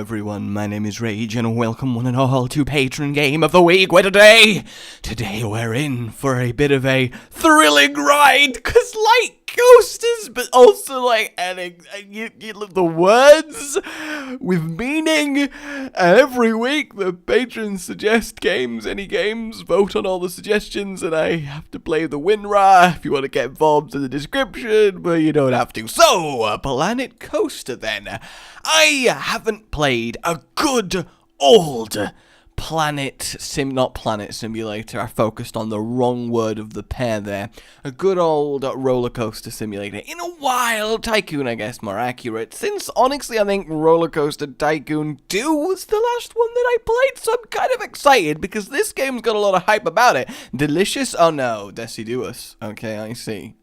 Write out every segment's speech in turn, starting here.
everyone, my name is Rage, and welcome one and all to Patron Game of the Week, where today we're in for a bit of a thrilling ride, cause like coasters, but also like adding the words with meaning, and every week the patrons suggest games, any games, vote on all the suggestions, and I have to play the WinRAR. If you want to get involved in the description, but you don't have to. So, Planet Coaster then. I haven't played a good old not Planet Simulator, I focused on the wrong word of the pair there. A good old roller coaster simulator in a while. Tycoon, I guess, more accurate. Since, honestly, I think Roller Coaster Tycoon 2 was the last one that I played, so I'm kind of excited because this game's got a lot of hype about it. Delicious? Oh no, Deciduous. Okay, I see.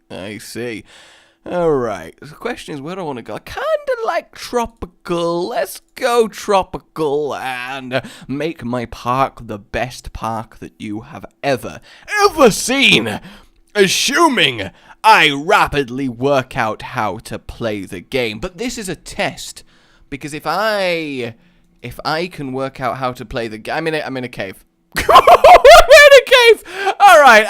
Alright, the question is, where do I want to go? I kind of like tropical. Let's go tropical and make my park the best park that you have ever seen. Assuming I rapidly work out how to play the game. But this is a test, because if I can work out how to play the game, I'm in a cave. Alright,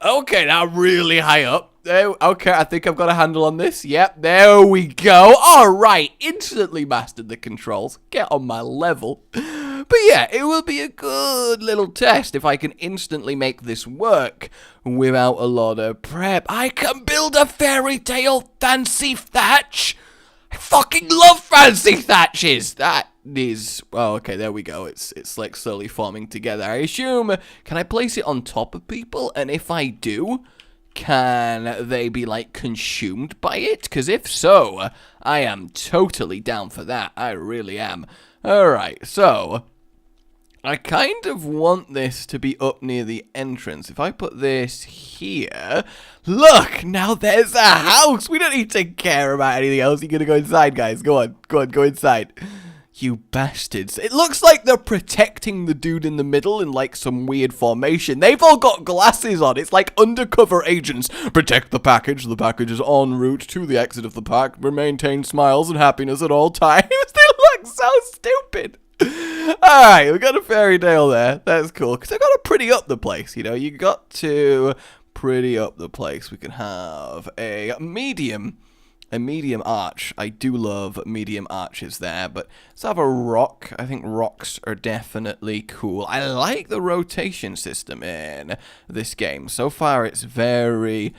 okay, now I'm really high up. Okay, I think I've got a handle on this. Yep, there we go. Alright, instantly mastered the controls. Get on my level. But yeah, it will be a good little test if I can instantly make this work without a lot of prep. I can build a fairy tale fancy thatch. I fucking love fancy thatches. That is, oh, okay, there we go. It's like slowly forming together. I assume, can I place it on top of people? And if I do, can they be like consumed by it? Because if so, I am totally down for that. I really am. Alright, so I kind of want this to be up near the entrance. If I put this here, look, now there's a house. We don't need to care about anything else. You're gonna go inside, guys. Go on, go inside. You bastards. It looks like they're protecting the dude in the middle in like some weird formation. They've all got glasses on. It's like undercover agents. Protect the package. The package is en route to the exit of the park. Maintain smiles and happiness at all times. They look so stupid. Alright, we got a fairy tale there. That's cool. Because I got to pretty up the place, you know. You got to pretty up the place. We can have a medium arch. I do love medium arches there, but let's have a rock. I think rocks are definitely cool. I like the rotation system in this game. So far, it's very,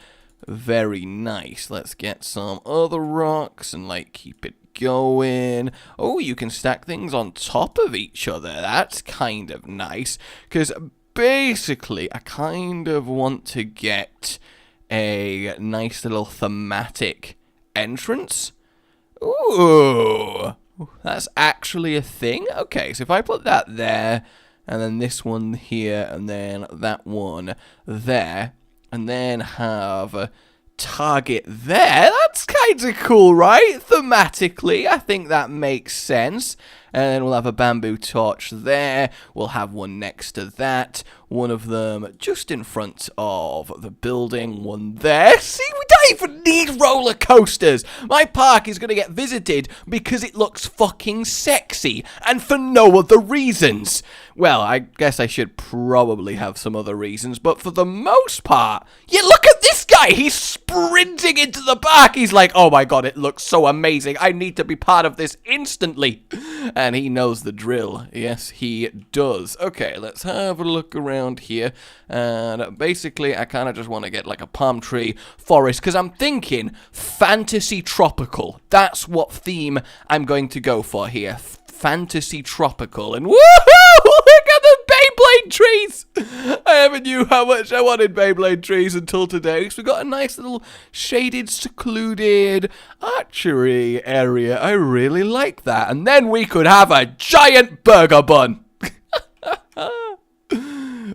very nice. Let's get some other rocks and like keep it going. Oh, you can stack things on top of each other. That's kind of nice, because basically I kind of want to get a nice little thematic entrance. Ooh, that's actually a thing. Okay, so if I put that there, and then this one here, and then that one there, and then have a target there, that's kind of cool, right? Thematically, I think that makes sense. And then we'll have a bamboo torch there. We'll have one next to that. One of them just in front of the building. One there. See, we don't even need roller coasters. My park is going to get visited because it looks fucking sexy. And for no other reasons. Well, I guess I should probably have some other reasons. But for the most part, yeah, look at this guy. He's sprinting into the park. He's like, oh my god, it looks so amazing. I need to be part of this instantly. And he knows the drill. Yes, he does. Okay, let's have a look around here. And basically, I kind of just want to get like a palm tree forest, because I'm thinking fantasy tropical. That's what theme I'm going to go for here. Fantasy tropical. And woohoo! Look at the Beyblade trees! I never knew how much I wanted Beyblade trees until today. So we got a nice little shaded, secluded archery area. I really like that. And then we could have a giant burger bun.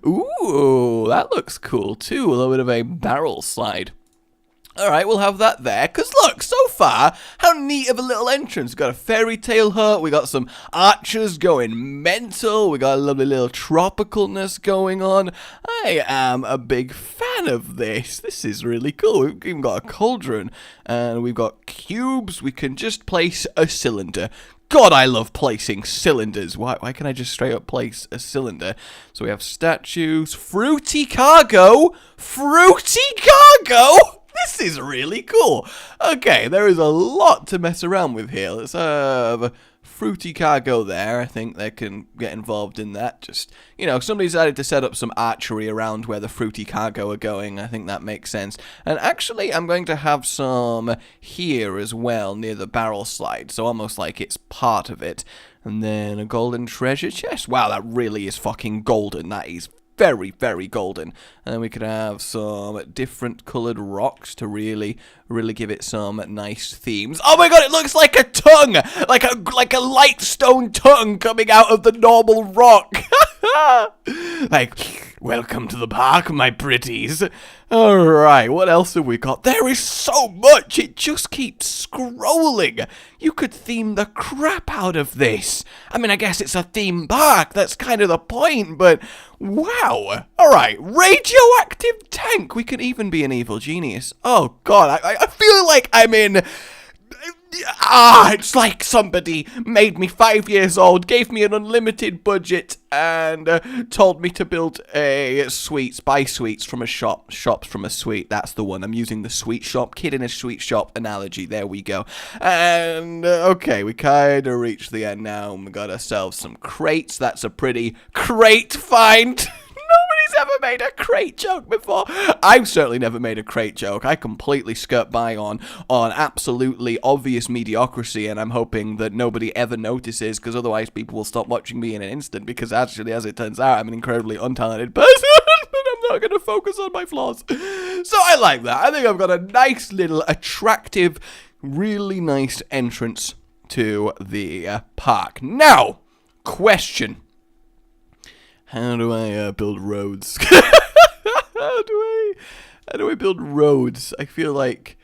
Ooh, that looks cool too. A little bit of a barrel slide. Alright, we'll have that there. Because look, so far, how neat of a little entrance. We've got a fairy tale hut. We got some archers going mental. We got a lovely little tropicalness going on. I am a big fan of this. This is really cool. We've even got a cauldron. And we've got cubes. We can just place a cylinder. God, I love placing cylinders. Why can't I just straight up place a cylinder? So we have statues. Fruity cargo. Fruity cargo? This is really cool. Okay, there is a lot to mess around with here. Let's have fruity cargo there. I think they can get involved in that. Just, you know, somebody decided to set up some archery around where the fruity cargo are going. I think that makes sense. And actually, I'm going to have some here as well, near the barrel slide. So almost like it's part of it. And then a golden treasure chest. Wow, that really is fucking golden. That is very, very golden. And then we could have some different coloured rocks to really give it some nice themes. Oh my god, it looks like a tongue! Like a light stone tongue coming out of the normal rock. Like, welcome to the park, my pretties. Alright, what else have we got? There is so much! It just keeps scrolling! You could theme the crap out of this! I mean, I guess it's a theme park, that's kind of the point, but wow! Alright, radioactive tank! We could even be an evil genius. Oh god, I feel like I'm in... it's like somebody made me 5 years old, gave me an unlimited budget, and told me to build buy sweets from a shops from a sweet. That's the one. I'm using the sweet shop, kid in a sweet shop analogy. There we go. And, okay, we kind of reached the end now, and we got ourselves some crates. That's a pretty crate find. Nobody's ever made a crate joke before. I've certainly never made a crate joke. I completely skirt by on absolutely obvious mediocrity, and I'm hoping that nobody ever notices, because otherwise people will stop watching me in an instant, because actually, as it turns out, I'm an incredibly untalented person, but I'm not going to focus on my flaws. So I like that. I think I've got a nice little attractive, really nice entrance to the park. Now, question. How do I build roads? How do I build roads? I feel like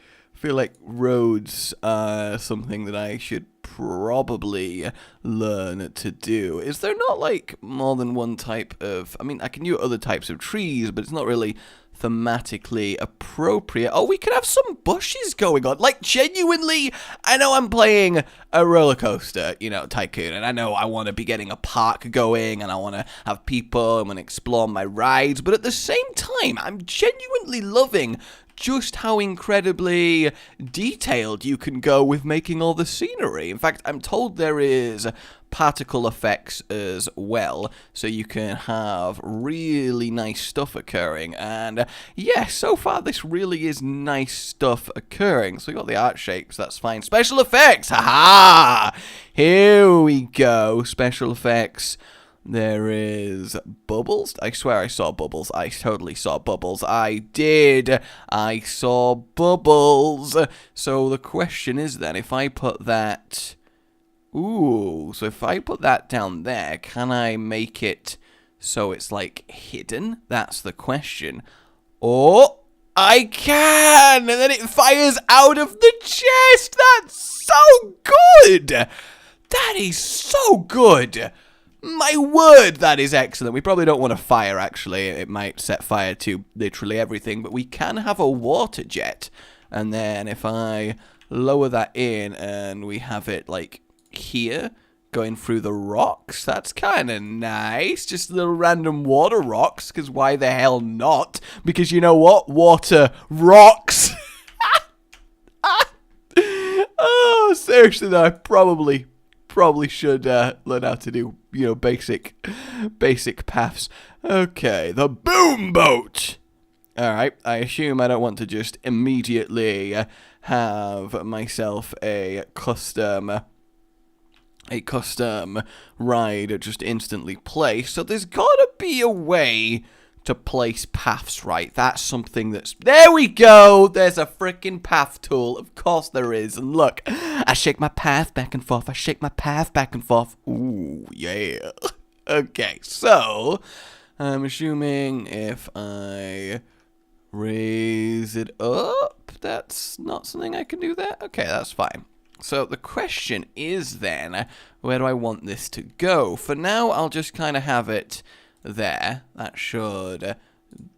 roads are something that I should probably learn to do. Is there not like more than one type of... I mean, I can do other types of trees, but it's not really thematically appropriate. Oh, we could have some bushes going on. Like, genuinely, I know I'm playing a roller coaster, you know, tycoon, and I know I want to be getting a park going, and I want to have people, and want to explore my rides, but at the same time, I'm genuinely loving just how incredibly detailed you can go with making all the scenery. In fact, I'm told there is particle effects as well, so you can have really nice stuff occurring. And yeah, so far this really is nice stuff occurring. So we got the art shapes, that's fine. Special effects, haha! Here we go, special effects. There is bubbles. I swear I saw bubbles. I totally saw bubbles. I did. I saw bubbles. So the question is then, if I put that... Ooh, so if I put that down there, can I make it so it's like hidden? That's the question. Oh, I can! And then it fires out of the chest! That's so good! That is so good! My word, that is excellent. We probably don't want to fire, actually. It might set fire to literally everything, but we can have a water jet. And then if I lower that in and we have it, like, here, going through the rocks, that's kind of nice. Just little random water rocks, because why the hell not? Because you know what? Water rocks. Oh, seriously, though, I probably should learn how to do, you know, basic paths. Okay, the boom boat. Alright, I assume I don't want to just immediately have myself a custom ride just instantly placed. So there's gotta be a way to place paths right. That's something that's... There we go! There's a freaking path tool. Of course there is. And look, I shake my path back and forth. I shake my path back and forth. Ooh, yeah. Okay, so I'm assuming if I raise it up, That's not something I can do there? Okay, that's fine. So the question is then, where do I want this to go? For now, I'll just kind of have it there. That should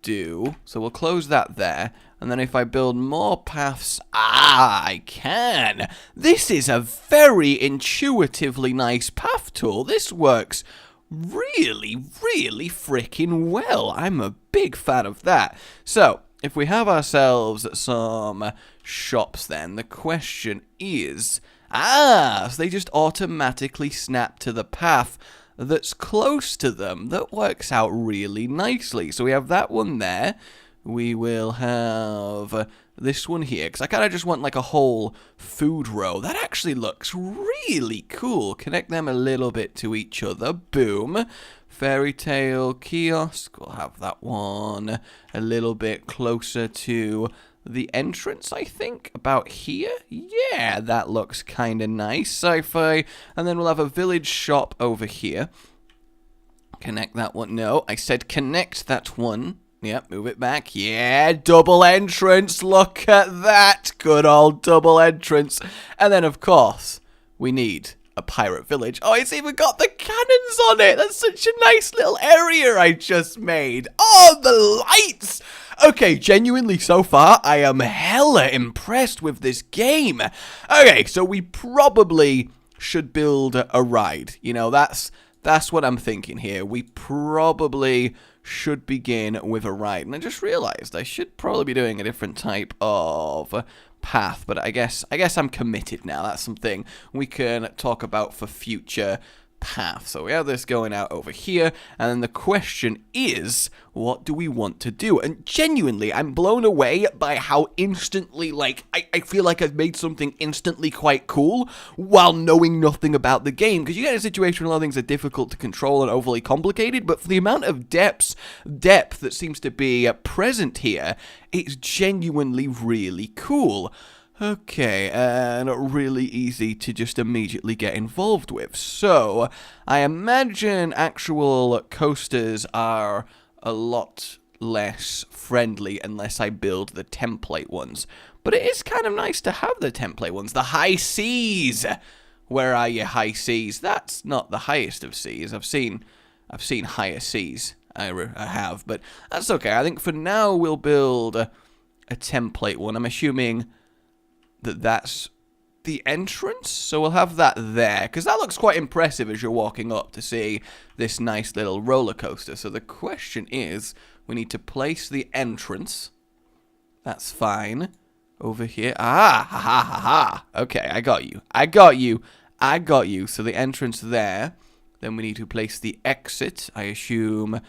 do. So we'll close that there. And then if I build more paths, I can. This is a very intuitively nice path tool. This works really, really freaking well. I'm a big fan of that. So if we have ourselves some shops then, the question is, so they just automatically snap to the path that's close to them. That works out really nicely. So we have that one there. We will have this one here, because I kind of just want like a whole food row. That actually looks really cool. Connect them a little bit to each other. Boom. Fairy tale kiosk. We'll have that one a little bit closer to the entrance, I think. About here. Yeah, that looks kind of nice. Sci-fi. And then we'll have a village shop over here. Connect that one. No, I said connect that one. Yep, move it back. Yeah, double entrance. Look at that. Good old double entrance. And then, of course, we need a pirate village. Oh, it's even got the cannons on it. That's such a nice little area I just made. Oh, the lights. Okay, genuinely, so far, I am hella impressed with this game. Okay, so we probably should build a ride. You know, that's what I'm thinking here. We probably should begin with a ride. And I just realized I should probably be doing a different type of path, but I guess I'm committed now. That's something we can talk about for future path. So we have this going out over here, and then the question is, what do we want to do? And genuinely, I'm blown away by how instantly, like, I feel like I've made something instantly quite cool while knowing nothing about the game, because you get in a situation where a lot of things are difficult to control and overly complicated, but for the amount of depth that seems to be present here, it's genuinely really cool. Okay, and really easy to just immediately get involved with. So, I imagine actual coasters are a lot less friendly unless I build the template ones. But it is kind of nice to have the template ones. The high seas! Where are you, high seas? That's not the highest of seas. I've seen higher seas. I have, but that's okay. I think for now we'll build a template one. I'm assuming that's the entrance, so we'll have that there, because that looks quite impressive as you're walking up to see this nice little roller coaster. So the question is, we need to place the entrance. That's fine. Over here. Ha ha ha. Okay, I got you. So the entrance there. Then we need to place the exit, I assume.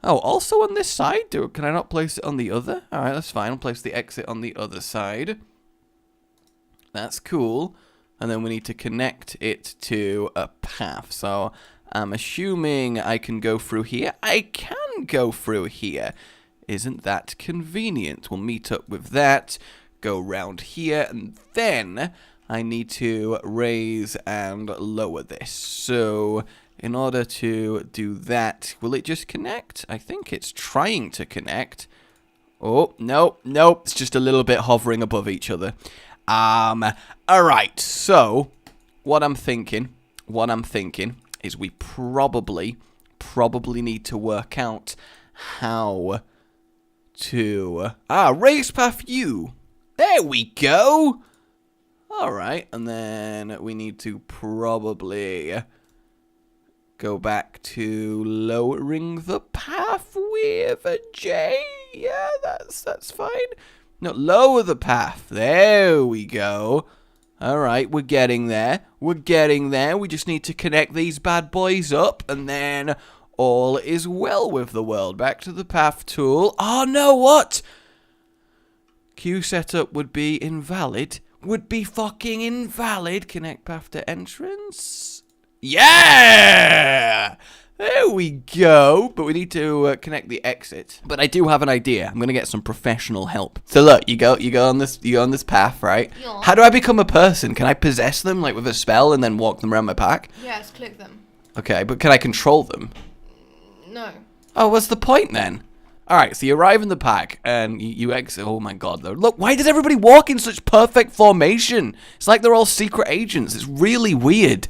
Oh, also on this side? Can I not place it on the other? Alright, that's fine. I'll place the exit on the other side. That's cool. And then we need to connect it to a path. So I'm assuming I can go through here. I can go through here. Isn't that convenient? We'll meet up with that. Go round here. And then I need to raise and lower this. So in order to do that, will it just connect? I think it's trying to connect. Oh, no. It's just a little bit hovering above each other. Alright, so, what I'm thinking is we probably need to work out how to, raise path U. There we go. Alright, and then we need to probably go back to lowering the path with a J. Yeah, that's fine. No, lower the path. There we go. Alright, we're getting there. We just need to connect these bad boys up, and then all is well with the world. Back to the path tool. Oh, no, what? Queue setup would be invalid. Would be fucking invalid. Connect path to entrance. Yeah! There we go. But we need to connect the exit. But I do have an idea. I'm gonna get some professional help. So look, you go on this path, right? Yeah. How do I become a person? Can I possess them like with a spell and then walk them around my pack? Yes, click them. Okay, but can I control them? No. Oh, what's the point then? All right, so you arrive in the pack and you exit. Oh my God! Though, look, why does everybody walk in such perfect formation? It's like they're all secret agents. It's really weird.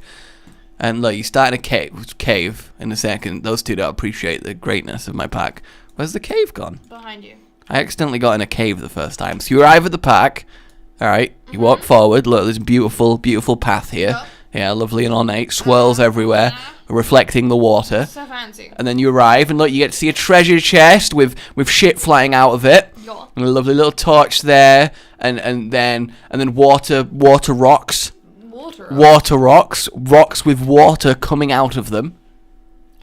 And look, you start in a cave in a second. Those two don't appreciate the greatness of my pack. Where's the cave gone? Behind you. I accidentally got in a cave the first time. So you arrive at the pack. All right, you walk forward. Look, there's a beautiful, beautiful path here. Yep. Yeah, lovely and ornate. Swirls everywhere, reflecting the water. So fancy. And then you arrive, and look, you get to see a treasure chest with shit flying out of it. Yeah. And a lovely little torch there, and then water rocks. Water rocks with water coming out of them.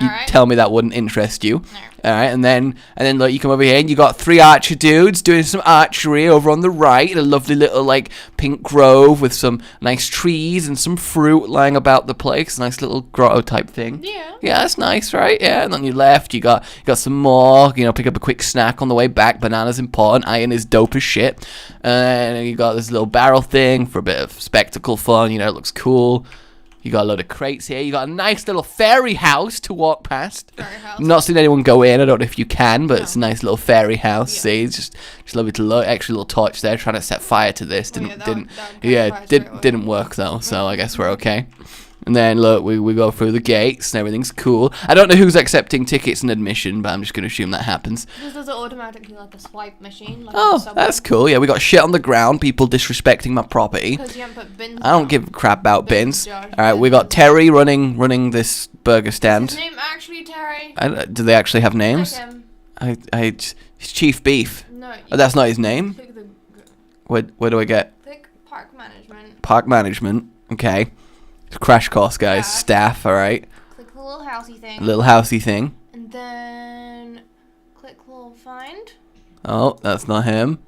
You tell me that wouldn't interest you. No. Alright, and then look, you come over here and you got 3 archer dudes doing some archery over on the right. A lovely little like pink grove with some nice trees and some fruit lying about the place. Nice little grotto type thing. Yeah. Yeah, that's nice, right? Yeah, and on your left you got some more, pick up a quick snack on the way back. Banana's important, iron is dope as shit. And you got this little barrel thing for a bit of spectacle fun, it looks cool. You got a load of crates here. You got a nice little fairy house to walk past. Fairy house. Not seen anyone go in. I don't know if you can, but it's a nice little fairy house. Yeah. See, it's just lovely to look. Extra little torch there, trying to set fire to this. Didn't work though. So I guess we're okay. And then look, we go through the gates and everything's cool. I don't know who's accepting tickets and admission, but I'm just gonna assume that happens. This is automatically like a swipe machine. Like oh, that's cool. Yeah, we got shit on the ground. People disrespecting my property. Because you haven't put bins. I don't give a crap about bins. All right, we got Terry running this burger stand. Is his name actually Terry? Do they actually have names? It's Chief Beef. No. Oh, that's not his name. Where do I get? Click park management. Park management. Okay. Crash course, guys. Yeah. Staff, alright. Click the little housey thing. Little housey thing. And then click little find. Oh, that's not him.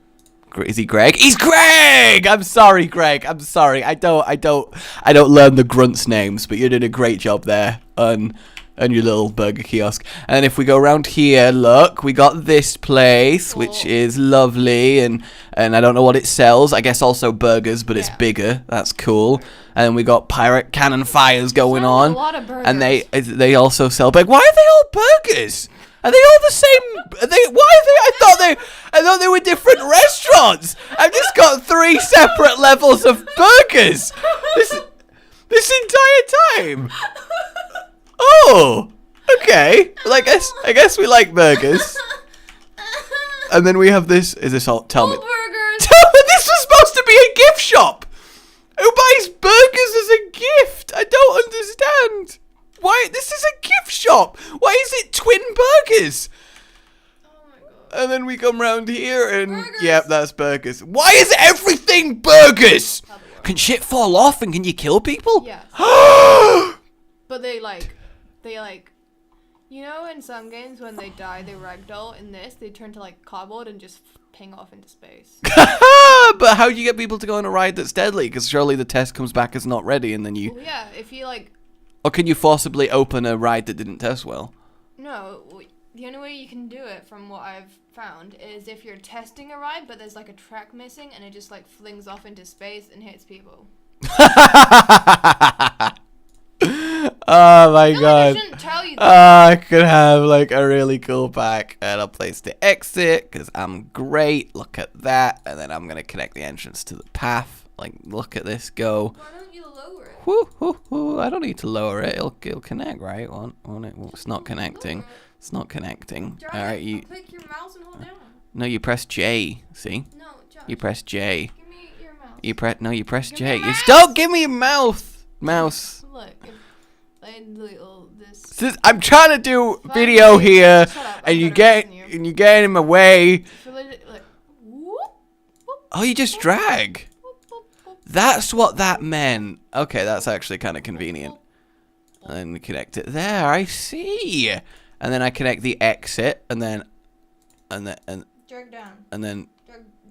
Is he Greg? He's Greg! I'm sorry, Greg. I'm sorry. I don't learn the grunts' names, but you did a great job there on your little burger kiosk. And if we go around here, look, we got this place, which is lovely, and I don't know what it sells. I guess also burgers, but it's bigger. That's cool. And then we got pirate cannon fires going on. A lot of burgers. And they also sell burgers. Why are they all burgers? Are they all the same? I thought they were different restaurants. I've just got 3 separate levels of burgers. This entire time. Oh, okay. Well, I guess we like burgers. And then we have this. Is this all? Tell me. Burgers. This was supposed to be a gift shop. Who buys burgers as a gift? I don't understand. Why? This is a gift shop. Why is it twin burgers? Oh my God. And then we come round here and yep, that's burgers. Why is everything burgers? Can shit fall off and can you kill people? Yes. But they in some games when they die, they ragdoll. In this, they turn to like cardboard and just ping off into space. But how do you get people to go on a ride that's deadly? Because surely the test comes back as not ready, and then you. Well, yeah, if you like. Or can you forcibly open a ride that didn't test well? No, the only way you can do it, from what I've found, is if you're testing a ride, but there's like a track missing, and it just like flings off into space and hits people. Oh my God. I shouldn't tell you that. I could have like a really cool pack and a place to exit because I'm great. Look at that. And then I'm going to connect the entrance to the path. Like, look at this go. Why don't you lower it? I don't need to lower it. It'll connect, right? Won't it? Well, it's not connecting. It's not connecting. All right, you click your mouse and hold down. No, you press J. See? No, Josh. You press J. Give me your mouse. You press J. You don't give me your mouth. Mouse. Look, this. I'm trying to do video here, and you get in my way. Oh, you just drag. That's what that meant. Okay, that's actually kind of convenient. And then we connect it there. I see. And then I connect the exit, and then drag down. And then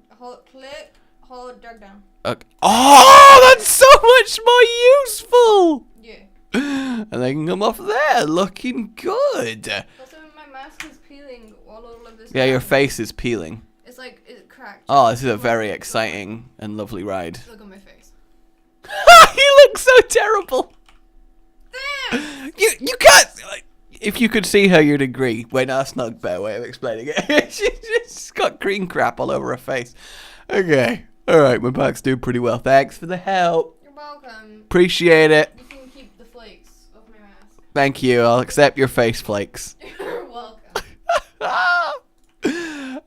click, hold, drag down. Okay. Oh, that's so much more useful. Yeah. And they can come off there, looking good. Also, my mask is peeling all of this. Yeah, your face is peeling. It's like it cracked. Oh, this is a very exciting and lovely ride. Look at my face. You look so terrible. Damn. You can't. if you could see her, you'd agree. Wait, no, that's not a better way of explaining it. She's got green crap all over her face. Okay. All right, my pack's doing pretty well. Thanks for the help. You're welcome. Appreciate it. You can keep the flakes off my mask. Thank you. I'll accept your face flakes. You're welcome.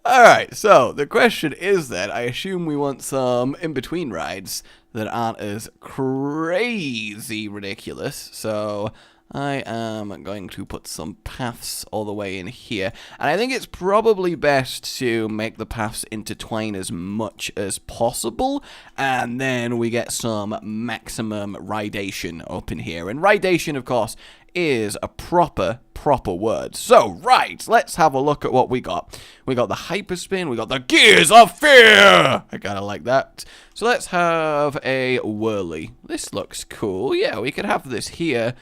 Alright, so the question is that I assume we want some in-between rides that aren't as crazy ridiculous. So I am going to put some paths all the way in here. And I think it's probably best to make the paths intertwine as much as possible. And then we get some maximum ridation up in here. And ridation, of course, is a proper word. So, right, let's have a look at what we got. We got the hyperspin, we got the gears of fear! I kinda like that. So let's have a whirly. This looks cool. Yeah, we could have this here.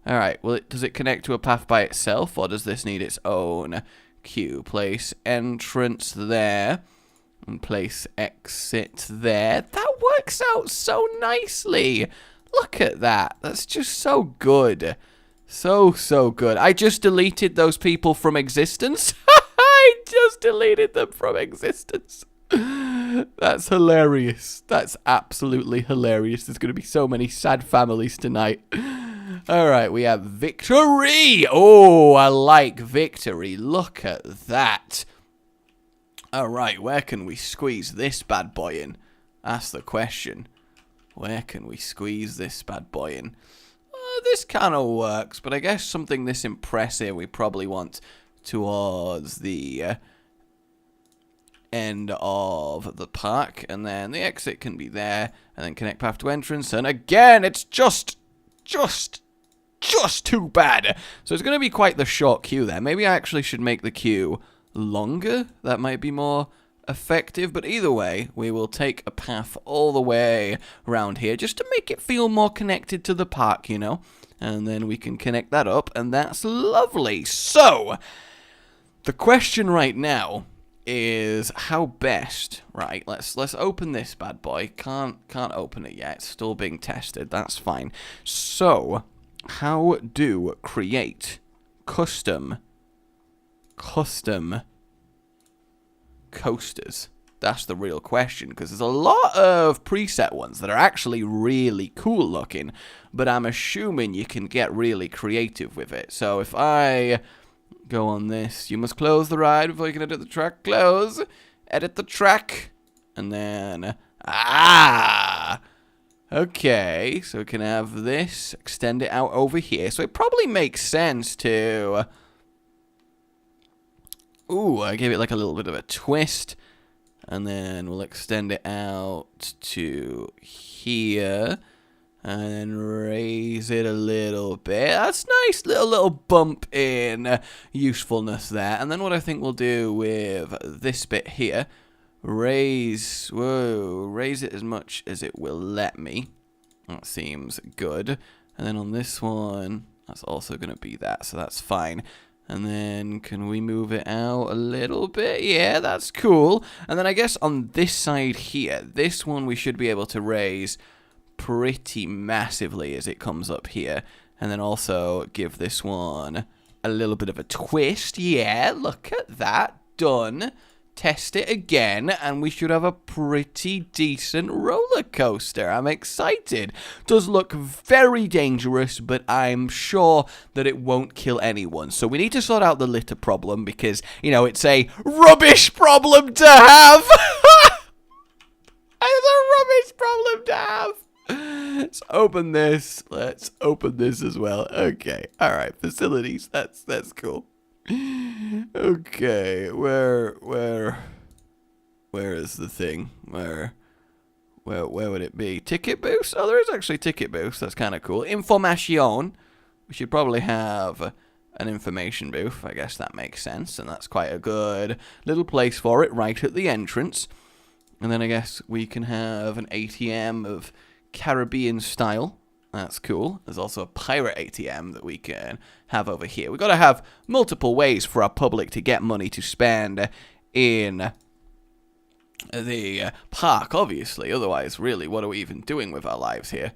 Alright, well, does it connect to a path by itself, or does this need its own queue? Place entrance there, and place exit there. That works out so nicely. Look at that. That's just so good. So good. I just deleted those people from existence. I just deleted them from existence. That's hilarious. That's absolutely hilarious. There's going to be so many sad families tonight. Alright, we have victory. Oh, I like victory. Look at that. Alright, where can we squeeze this bad boy in? That's the question. Where can we squeeze this bad boy in? This kind of works, but I guess something this impressive we probably want towards the end of the park, and then the exit can be there, and then connect path to entrance, and again, it's just too bad. So it's going to be quite the short queue there. Maybe I actually should make the queue longer. That might be more effective, but either way, we will take a path all the way around here just to make it feel more connected to the park, you know, and then we can connect that up, and that's lovely. So the question right now is how best, right? Let's open this bad boy. Can't open it yet. It's still being tested. That's fine. So how do create custom coasters? That's the real question, because there's a lot of preset ones that are actually really cool looking, but I'm assuming you can get really creative with it. So if I go on this, you must close the ride before you can edit the track. Close, edit the track, and then okay, so we can have this, extend it out over here. So it probably makes sense to I gave it like a little bit of a twist, and then we'll extend it out to here, and then raise it a little bit. That's nice, little bump in usefulness there. And then what I think we'll do with this bit here, raise it as much as it will let me. That seems good. And then on this one, that's also going to be that, so that's fine. And then, can we move it out a little bit? Yeah, that's cool. And then I guess on this side here, this one we should be able to raise pretty massively as it comes up here. And then also give this one a little bit of a twist. Yeah, look at that. Done. Test it again, and we should have a pretty decent roller coaster. I'm excited. Does look very dangerous, but I'm sure that it won't kill anyone. So we need to sort out the litter problem, because, you know, it's a rubbish problem to have. It's a rubbish problem to have. Let's open this. Let's open this as well. Okay. All right. Facilities. That's cool. Okay, where is the thing? Where would it be? Ticket booth? Oh, there is actually ticket booths. That's kind of cool. Information. We should probably have an information booth. I guess that makes sense, and that's quite a good little place for it, right at the entrance. And then I guess we can have an ATM of Caribbean style. That's cool. There's also a pirate ATM that we can have over here. We've got to have multiple ways for our public to get money to spend in the park, obviously. Otherwise, really, what are we even doing with our lives here?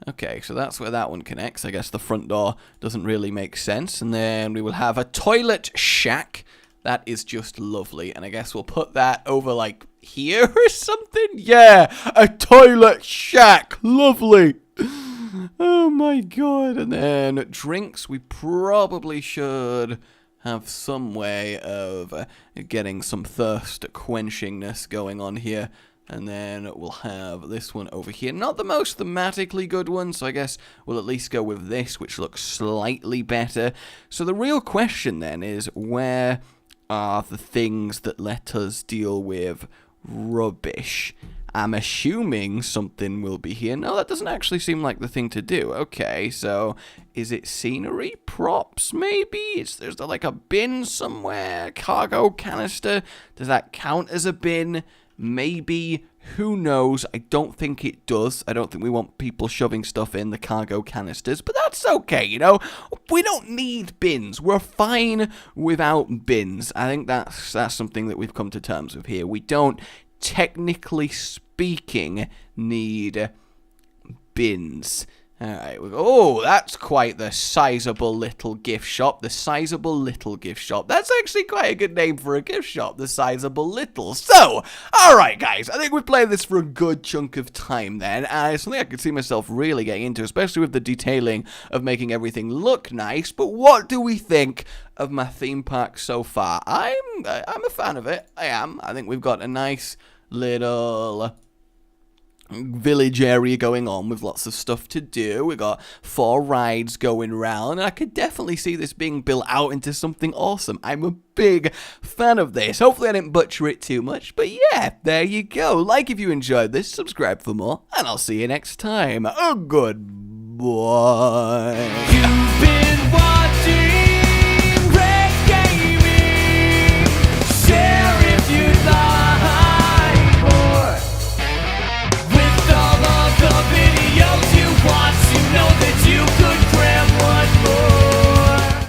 Okay, so that's where that one connects. I guess the front door doesn't really make sense. And then we will have a toilet shack. That is just lovely. And I guess we'll put that over, like, here or something? Yeah, a toilet shack. Lovely. Oh, my God. And then drinks, we probably should have some way of getting some thirst quenchingness going on here. And then we'll have this one over here. Not the most thematically good one, so I guess we'll at least go with this, which looks slightly better. So the real question then is, where are the things that let us deal with rubbish? I'm assuming something will be here. No, that doesn't actually seem like the thing to do. Okay, so is it scenery? Props, maybe? There's like a bin somewhere? Cargo canister? Does that count as a bin? Maybe. Who knows? I don't think it does. I don't think we want people shoving stuff in the cargo canisters, but that's okay, you know? We don't need bins. We're fine without bins. I think that's something that we've come to terms with here. We don't, technically speaking, need bins. Alright, oh, that's quite the sizable little gift shop. The sizable little gift shop. That's actually quite a good name for a gift shop. The sizable little. So, alright guys, I think we've played this for a good chunk of time then. And it's something I could see myself really getting into, especially with the detailing of making everything look nice. But what do we think of my theme park so far? I'm a fan of it. I am. I think we've got a nice little village area going on with lots of stuff to do. We got 4 rides going round, and I could definitely see this being built out into something awesome. I'm a big fan of this. Hopefully I didn't butcher it too much, but yeah, there you go. Like if you enjoyed this, subscribe for more, and I'll see you next time. Oh, goodbye. You've been watching